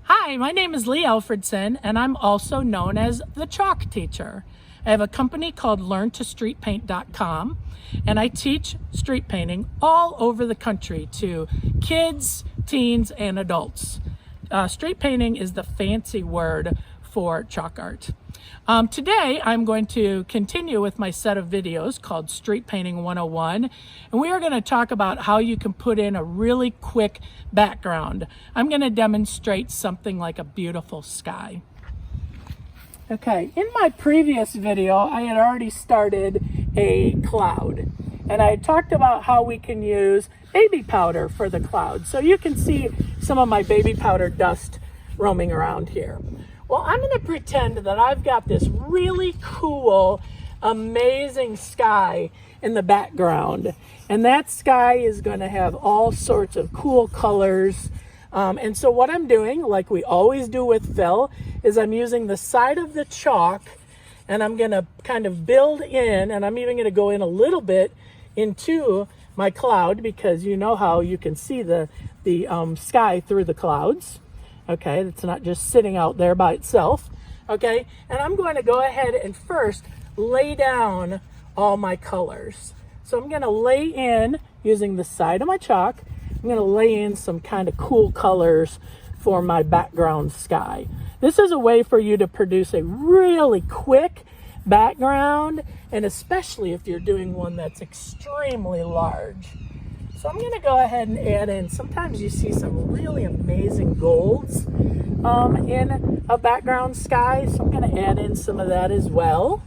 Hi, my name is Lee Alfredson, and I'm also known as the Chalk Teacher. I have a company called LearnToStreetPaint.com, and I teach street painting all over the country to kids, teens, and adults. Street painting is the fancy word for chalk art. Today, I'm going to continue with my set of videos called Street Painting 101, and we are going to talk about how you can put in a really quick background. I'm going to demonstrate something like a beautiful sky. Okay, in my previous video, I had already started a cloud, and I talked about how we can use baby powder for the cloud. So you can see some of my baby powder dust roaming around here. Well, I'm going to pretend that I've got this really cool, amazing sky in the background. And that sky is going to have all sorts of cool colors. And so what I'm doing, like we always do with fill, is I'm using the side of the chalk and I'm going to kind of build in, and I'm even going to go in a little bit into my cloud, because you know how you can see the sky through the clouds. Okay, it's not just sitting out there by itself. Okay, and I'm going to go ahead and first lay down all my colors. So I'm going to lay in, using the side of my chalk, I'm going to lay in some kind of cool colors for my background sky. This is a way for you to produce a really quick background, and especially if you're doing one that's extremely large. So I'm going to go ahead and add in, sometimes you see some really amazing golds in a background sky. So I'm going to add in some of that as well.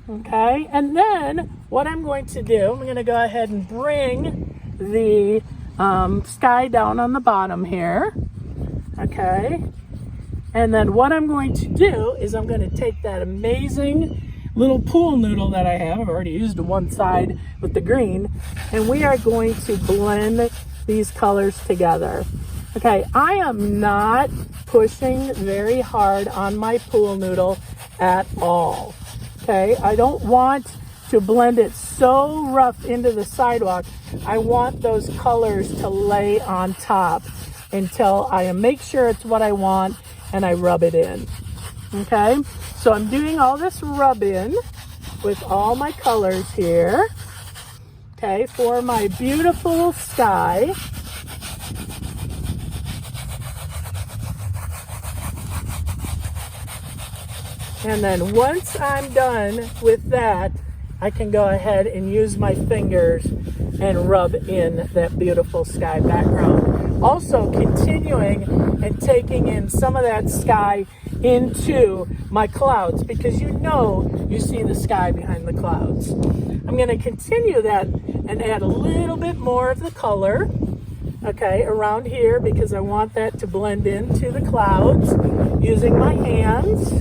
Okay, and then what I'm going to do, I'm going to go ahead and bring the sky down on the bottom here. Okay, and then what I'm going to do is I'm going to take that amazing little pool noodle that I have. I've already used one side with the green, and we are going to blend these colors together. Okay, I am not pushing very hard on my pool noodle at all. Okay, I don't want to blend it so rough into the sidewalk. I want those colors to lay on top until I make sure it's what I want and I rub it in. Okay, so I'm doing all this rub in with all my colors here, okay, for my beautiful sky. And then once I'm done with that, I can go ahead and use my fingers and rub in that beautiful sky background. Also continuing and taking in some of that sky into my clouds, because you see the sky behind the clouds. I'm going to continue that and add a little bit more of the color, okay, around here, because I want that to blend into the clouds using my hands.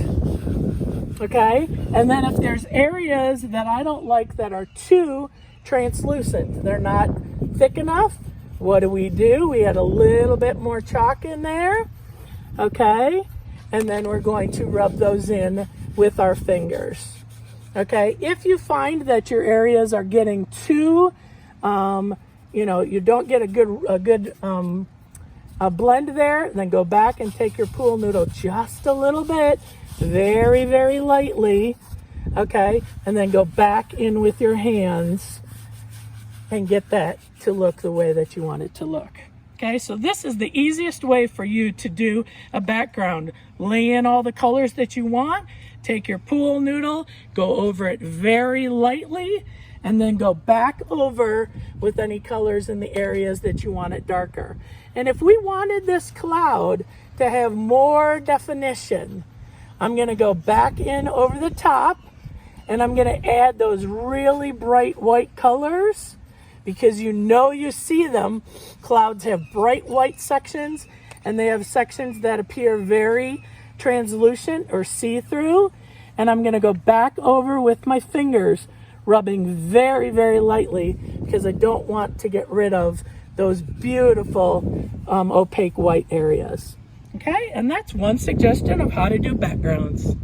Okay, and then if there's areas that I don't like that are too translucent, they're not thick enough, what do? We add a little bit more chalk in there, okay, and then we're going to rub those in with our fingers. Okay, if you find that your areas are getting too, you don't get a good blend there, then go back and take your pool noodle just a little bit, very, very lightly, okay, and then go back in with your hands and get that to look the way that you want it to look. Okay, so this is the easiest way for you to do a background. Lay in all the colors that you want, take your pool noodle, go over it very lightly, and then go back over with any colors in the areas that you want it darker. And if we wanted this cloud to have more definition, I'm going to go back in over the top, and I'm going to add those really bright white colors, because you see them. Clouds have bright white sections, and they have sections that appear very translucent or see-through. And I'm going to go back over with my fingers, rubbing very, very lightly, because I don't want to get rid of those beautiful opaque white areas. Okay, and that's one suggestion of how to do backgrounds.